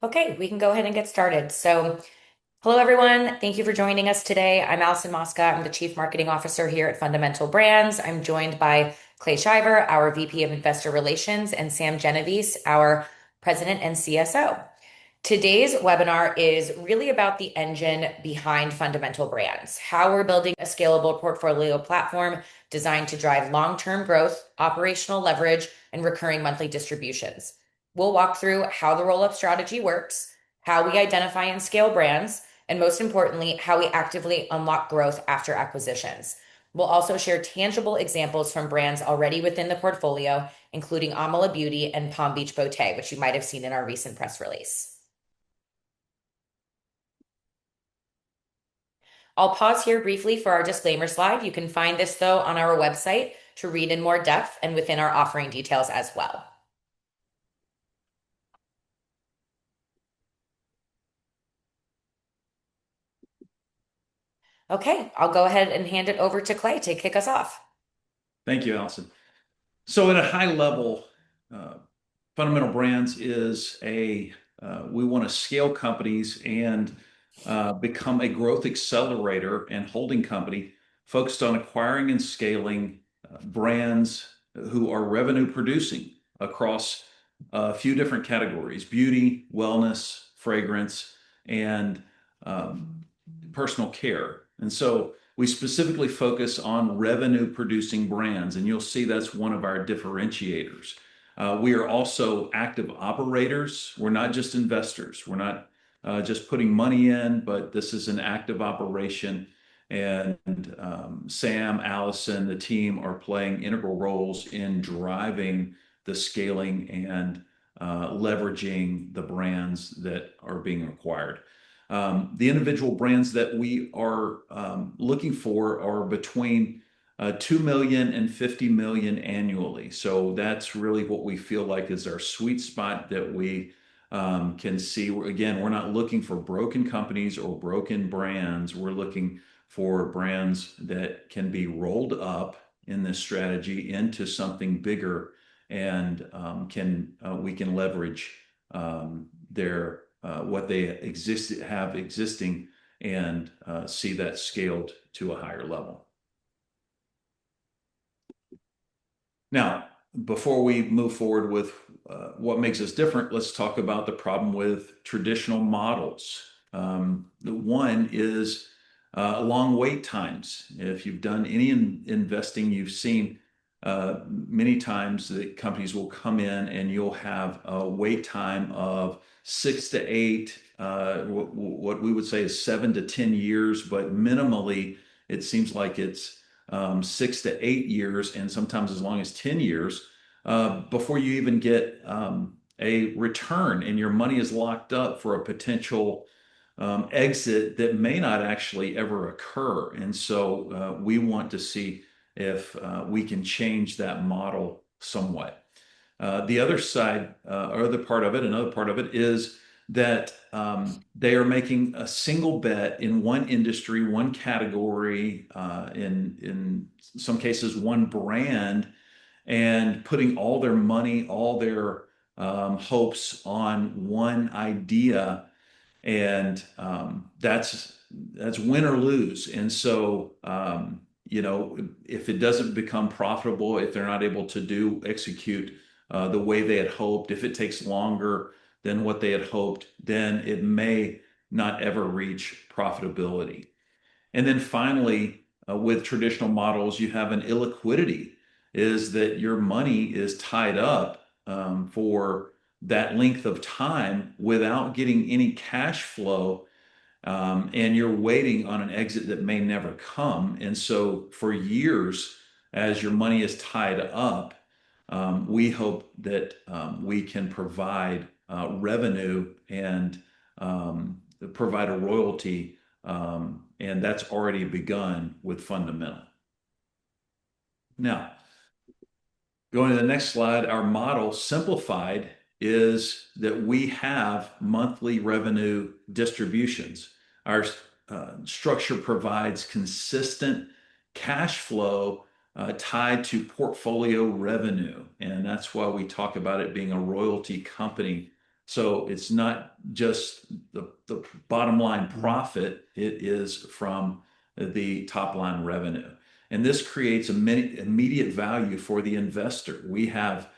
Okay, we can go ahead and get started. Hello everyone. Thank you for joining us today. I'm Allison Mosca. I'm the Chief Marketing Officer here at Fundamental Brands. I'm joined by Clay Shiver, our VP of Investor Relations, and Sam Genovese, our President and CSO. Today's webinar is really about the engine behind Fundamental Brands, how we're building a scalable portfolio platform designed to drive long-term growth, operational leverage, and recurring monthly distributions. We'll walk through how the roll-up strategy works, how we identify and scale brands, and most importantly, how we actively unlock growth after acquisitions. We'll also share tangible examples from brands already within the portfolio, including Amala Beauty and Palm Beach Beauté, which you might have seen in our recent press release. I'll pause here briefly for our disclaimer slide. You can find this, though, on our website to read in more depth and within our offering details as well. Okay, I'll go ahead and hand it over to Clay to kick us off. Thank you, Allison. So at a high level, Fundamental Brands is we want to scale companies and become a growth accelerator and holding company focused on acquiring and scaling brands who are revenue producing across a few different categories: beauty, wellness, fragrance, and personal care. And so we specifically focus on revenue producing brands, and you'll see that's one of our differentiators. We are also active operators. We're not just investors. We're not just putting money in, but this is an active operation. And Sam, Allison, the team are playing integral roles in driving the scaling and leveraging the brands that are being acquired. The individual brands that we are looking for are between 2 million and 50 million annually. So that's really what we feel like is our sweet spot that we can see. Again, we're not looking for broken companies or broken brands. We're looking for brands that can be rolled up in this strategy into something bigger, and we can leverage their what they have existing and see that scaled to a higher level. Now, before we move forward with what makes us different, let's talk about the problem with traditional models. The one is long wait times. If you've done any investing, you've seen many times that companies will come in and you'll have a wait time of 6 to 8, what we would say is 7 to 10 years, but minimally it seems like it's 6 to 8 years, and sometimes as long as 10 years before you even get a return, and your money is locked up for a potential exit that may not actually ever occur. And so we want to see if we can change that model somewhat. The other side, or other part of it, another part of it is that they are making a single bet in one industry, one category, in some cases, one brand, and putting all their money, all their hopes on one idea, and that's win or lose. And so if it doesn't become profitable, if they're not able to execute the way they had hoped, if it takes longer than what they had hoped, then it may not ever reach profitability. And then finally, with traditional models, you have an illiquidity, is that your money is tied up for that length of time without getting any cash flow, and you're waiting on an exit that may never come. And so for years, as your money is tied up, we hope that we can provide revenue and provide a royalty, and that's already begun with Fundamental. Now, going to the next slide, our model simplified is that we have monthly revenue distributions. Our structure provides consistent cash flow tied to portfolio revenue, and that's why we talk about it being a royalty company So it's not just the bottom line profit, it is from the top line revenue. And this creates immediate value for the investor. We have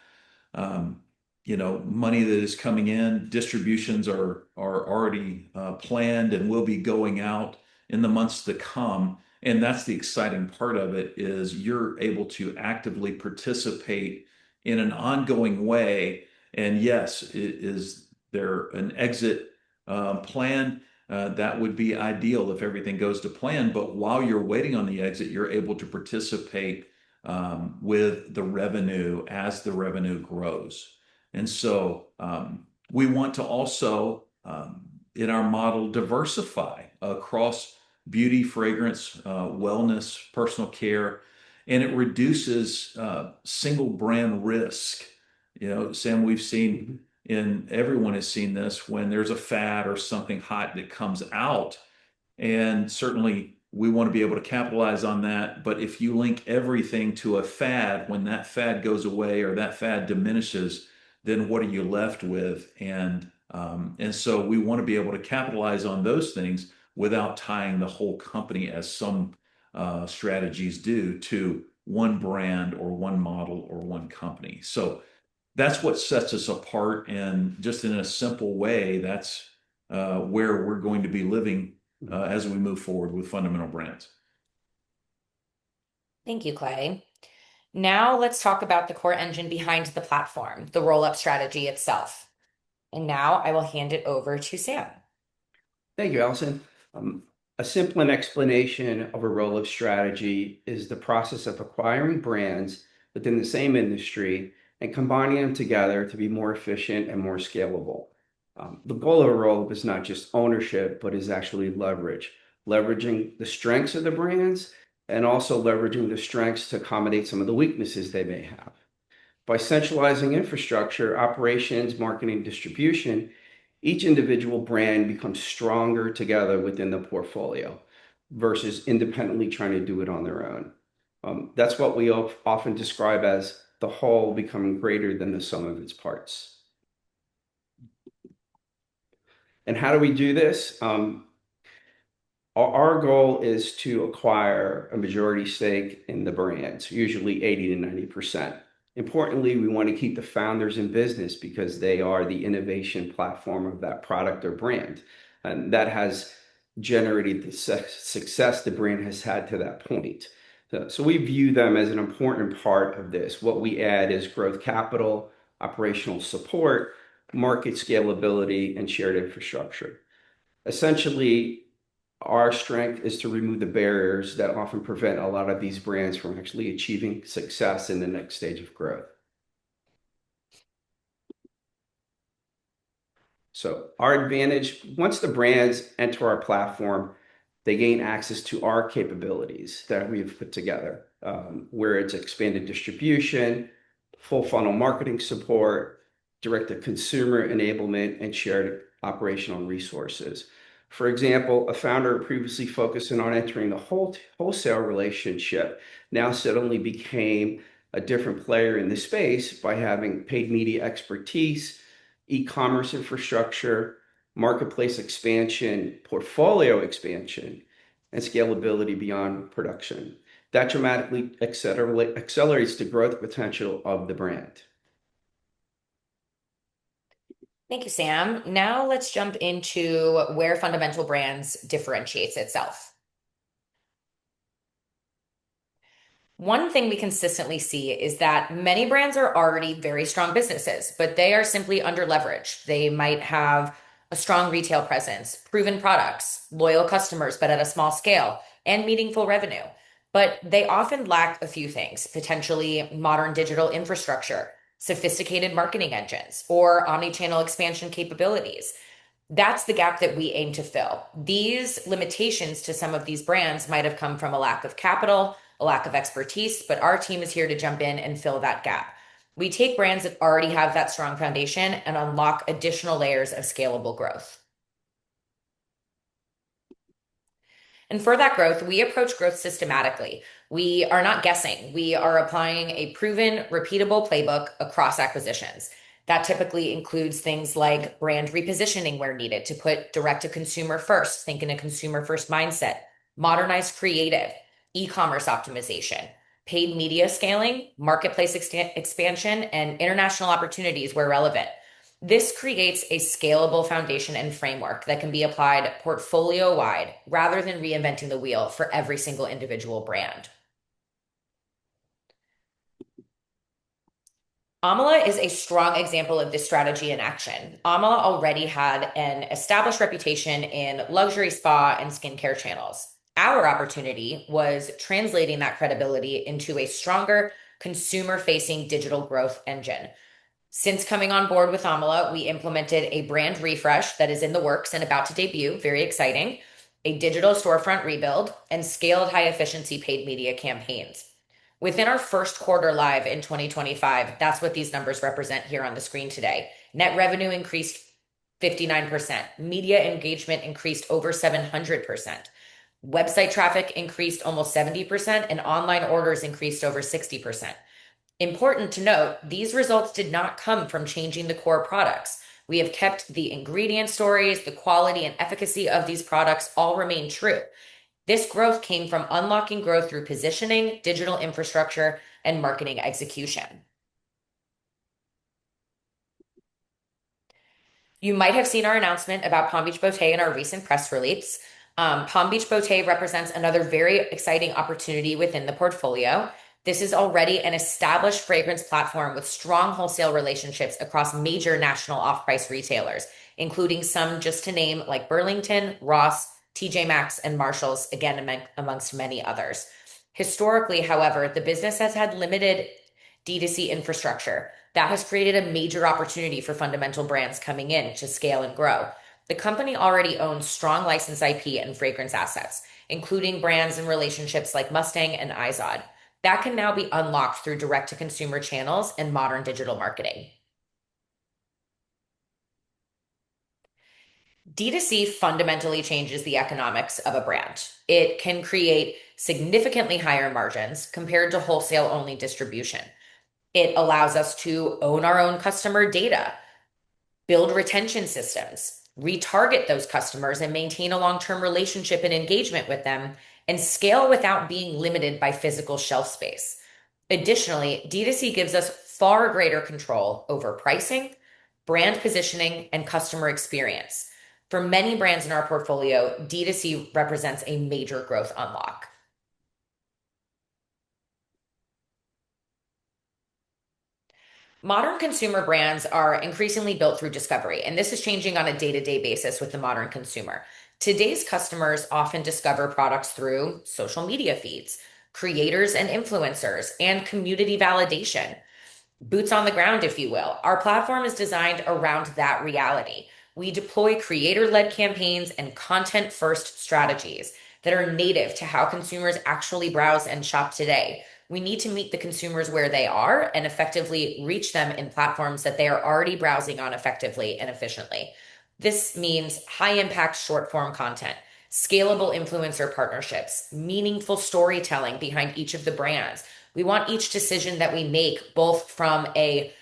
um, money that is coming in. Distributions are already planned and will be going out in the months to come. And that's the exciting part of it is you're able to actively participate in an ongoing way. And yes, is there an exit plan? That would be ideal if everything goes to plan. But while you're waiting on the exit, you're able to participate with the revenue as the revenue grows. And so we want to also, in our model, diversify across beauty, fragrance, wellness, personal care, and it reduces single brand risk. Sam, we've seen, and everyone has seen this when there's a fad or something hot that comes out, and certainly we want to be able to capitalize on that. But if you link everything to a fad, when that fad goes away or that fad diminishes, then what are you left with? And so we want to be able to capitalize on those things without tying the whole company, as some strategies do, to one brand or one model or one company. So that's what sets us apart. And just in a simple way, that's where we're going to be living as we move forward with Fundamental Brands. Thank you, Clay. Now let's talk about the core engine behind the platform, the roll-up strategy itself. And now I will hand it over to Sam. Thank you, Allison. A simple explanation of a roll-up strategy is the process of acquiring brands within the same industry and combining them together to be more efficient and more scalable. The goal of a roll-up is not just ownership, but is actually leveraging the strengths of the brands and also leveraging the strengths to accommodate some of the weaknesses they may have. By centralizing infrastructure, operations, marketing, distribution, each individual brand becomes stronger together within the portfolio versus independently trying to do it on their own. That's what we often describe as the whole becoming greater than the sum of its parts. And how do we do this? Our goal is to acquire a majority stake in the brands, usually 80 to 90%. Importantly, we want to keep the founders in business because they are the innovation platform of that product or brand. And that has generated the success the brand has had to that point. So we view them as an important part of this. What we add is growth capital, operational support, market scalability, and shared infrastructure. Essentially, our strength is to remove the barriers that often prevent a lot of these brands from actually achieving success in the next stage of growth. So our advantage, once the brands enter our platform, they gain access to our capabilities that we've put together, where it's expanded distribution, full funnel marketing support, direct-to-consumer enablement, and shared operational resources. For example, a founder previously focusing on entering the wholesale relationship now suddenly became a different player in the space by having paid media expertise, e-commerce infrastructure, marketplace expansion, portfolio expansion, and scalability beyond production. That dramatically accelerates the growth potential of the brand. Thank you, Sam. Now let's jump into where Fundamental Brands differentiates itself. One thing we consistently see is that many brands are already very strong businesses, but they are simply under leveraged. They might have a strong retail presence, proven products, loyal customers, but at a small scale, and meaningful revenue. But they often lack a few things, potentially modern digital infrastructure, sophisticated marketing engines, or omni-channel expansion capabilities. That's the gap that we aim to fill. These limitations to some of these brands might have come from a lack of capital, a lack of expertise, but our team is here to jump in and fill that gap. We take brands that already have that strong foundation and unlock additional layers of scalable growth. And for that growth, we approach growth systematically. We are not guessing. We are applying a proven, repeatable playbook across acquisitions. That typically includes things like brand repositioning where needed to put direct to consumer first, think in a consumer first mindset, modernized creative, e-commerce optimization, paid media scaling, marketplace expansion, and international opportunities where relevant. This creates a scalable foundation and framework that can be applied portfolio wide rather than reinventing the wheel for every single individual brand. Amala is a strong example of this strategy in action. Amala already had an established reputation in luxury spa and skincare channels. Our opportunity was translating that credibility into a stronger consumer-facing digital growth engine. Since coming on board with Amala, we implemented a brand refresh that is in the works and about to debut, very exciting, a digital storefront rebuild, and scaled high efficiency paid media campaigns. Within our first quarter live in 2025, that's what these numbers represent here on the screen today. Net revenue increased 59%. Media engagement increased over 700%. Website traffic increased almost 70%, and online orders increased over 60%. Important to note, these results did not come from changing the core products. We have kept the ingredient stories, the quality and efficacy of these products all remain true. This growth came from unlocking growth through positioning, digital infrastructure, and marketing execution. You might have seen our announcement about Palm Beach Beauté in our recent press release. Palm Beach Beauté represents another very exciting opportunity within the portfolio. This is already an established fragrance platform with strong wholesale relationships across major national off-price retailers, including some just to name like Burlington, Ross, TJ Maxx, and Marshalls, again, amongst many others. Historically, however, the business has had limited D2C infrastructure. That has created a major opportunity for fundamental brands coming in to scale and grow. The company already owns strong licensed IP and fragrance assets, including brands and relationships like Mustang and Izod. That can now be unlocked through direct-to-consumer channels and modern digital marketing. D2C fundamentally changes the economics of a brand. It can create significantly higher margins compared to wholesale-only distribution. It allows us to own our own customer data, build retention systems, retarget those customers, and maintain a long-term relationship and engagement with them, and scale without being limited by physical shelf space. Additionally, D2C gives us far greater control over pricing, brand positioning, and customer experience. For many brands in our portfolio, D2C represents a major growth unlock. Modern consumer brands are increasingly built through discovery, and this is changing on a day-to-day basis with the modern consumer. Today's customers often discover products through social media feeds, creators and influencers, and community validation. Boots on the ground, if you will. Our platform is designed around that reality. We deploy creator-led campaigns and content-first strategies that are native to how consumers actually browse and shop today. We need to meet the consumers where they are and effectively reach them in platforms that they are already browsing on effectively and efficiently. This means high impact short form content, scalable influencer partnerships, meaningful storytelling behind each of the brands. We want each decision that we make, both from a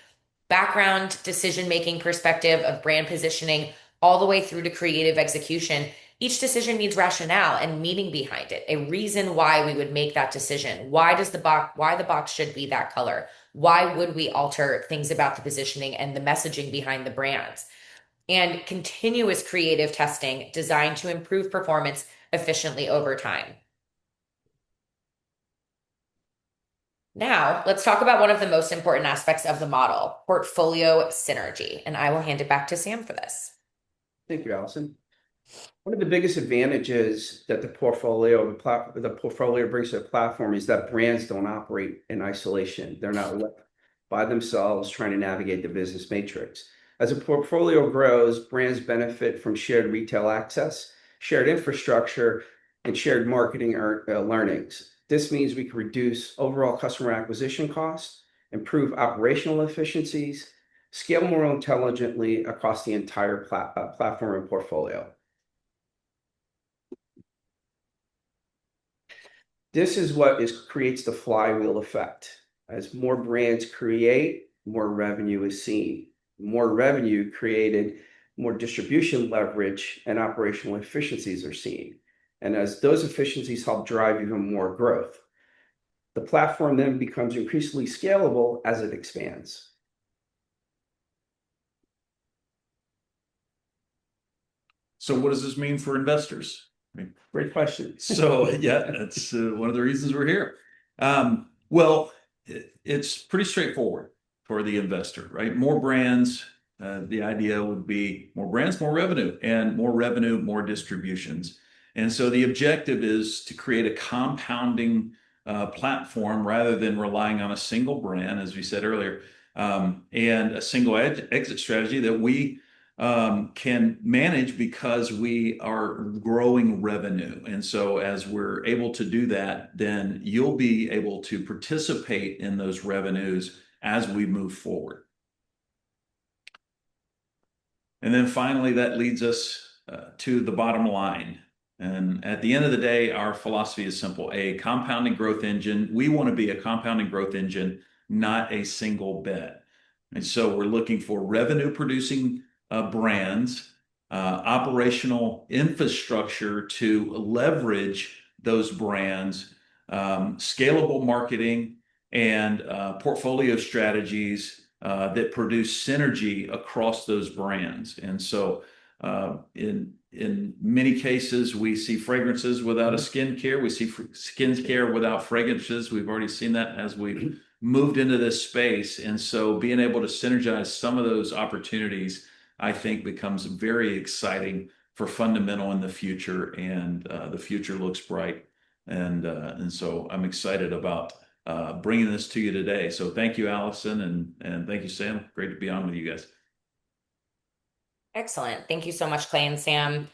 background decision making perspective of brand positioning all the way through to creative execution. Each decision needs rationale and meaning behind it, a reason why we would make that decision. Why the box should be that color? Why would we alter things about the positioning and the messaging behind the brands? And continuous creative testing designed to improve performance efficiently over time. Now, let's talk about one of the most important aspects of the model, portfolio synergy. And I will hand it back to Sam for this. Thank you, Allison. One of the biggest advantages that the portfolio brings to the platform is that brands don't operate in isolation. They're not left by themselves trying to navigate the business matrix. As a portfolio grows, brands benefit from shared retail access, shared infrastructure, and shared marketing learnings. This means we can reduce overall customer acquisition costs, improve operational efficiencies, scale more intelligently across the entire platform and portfolio. This is what creates the flywheel effect. As more brands create, more revenue is seen. More revenue created, more distribution leverage and operational efficiencies are seen. And as those efficiencies help drive even more growth, the platform then becomes increasingly scalable as it expands. So what does this mean for investors? Great question. So yeah, that's one of the reasons we're here. Well, it's pretty straightforward for the investor, right? More brands. The idea would be more brands, more revenue, and more revenue, more distributions. And so the objective is to create a compounding platform rather than relying on a single brand, as we said earlier, and a single exit strategy that we can manage because we are growing revenue. And so as we're able to do that, then you'll be able to participate in those revenues as we move forward. And then finally, that leads us to the bottom line. And at the end of the day, our philosophy is simple: a compounding growth engine. We want to be a compounding growth engine, not a single bet. And so we're looking for revenue producing brands, operational infrastructure to leverage those brands, scalable marketing, and portfolio strategies that produce synergy across those brands. And so in many cases, we see fragrances without a skincare. We see skincare without fragrances. We've already seen that as we've moved into this space. And so being able to synergize some of those opportunities, I think, becomes very exciting for Fundamental in the future, and the future looks bright. And so I'm excited about bringing this to you today. So thank you, Allison, and thank you, Sam. Great to be on with you guys. Excellent. Thank you so much, Clay and Sam.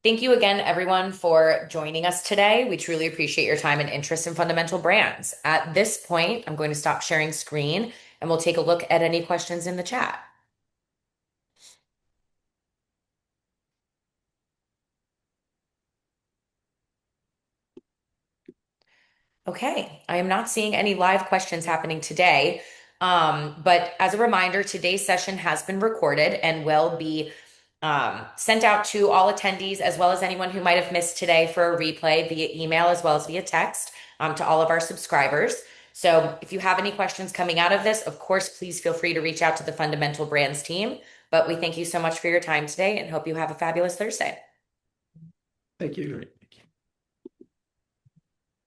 Thank you again, everyone, for joining us today. We truly appreciate your time and interest in Fundamental Brands. At this point, I'm going to stop sharing screen and we'll take a look at any questions in the chat. Okay, I am not seeing any live questions happening today. But as a reminder, today's session has been recorded and will be sent out to all attendees, as well as anyone who might have missed today, for a replay via email as well as via text, to all of our subscribers. So if you have any questions coming out of this, of course, please feel free to reach out to the Fundamental Brands team. But we thank you so much for your time today and hope you have a fabulous Thursday. Thank you.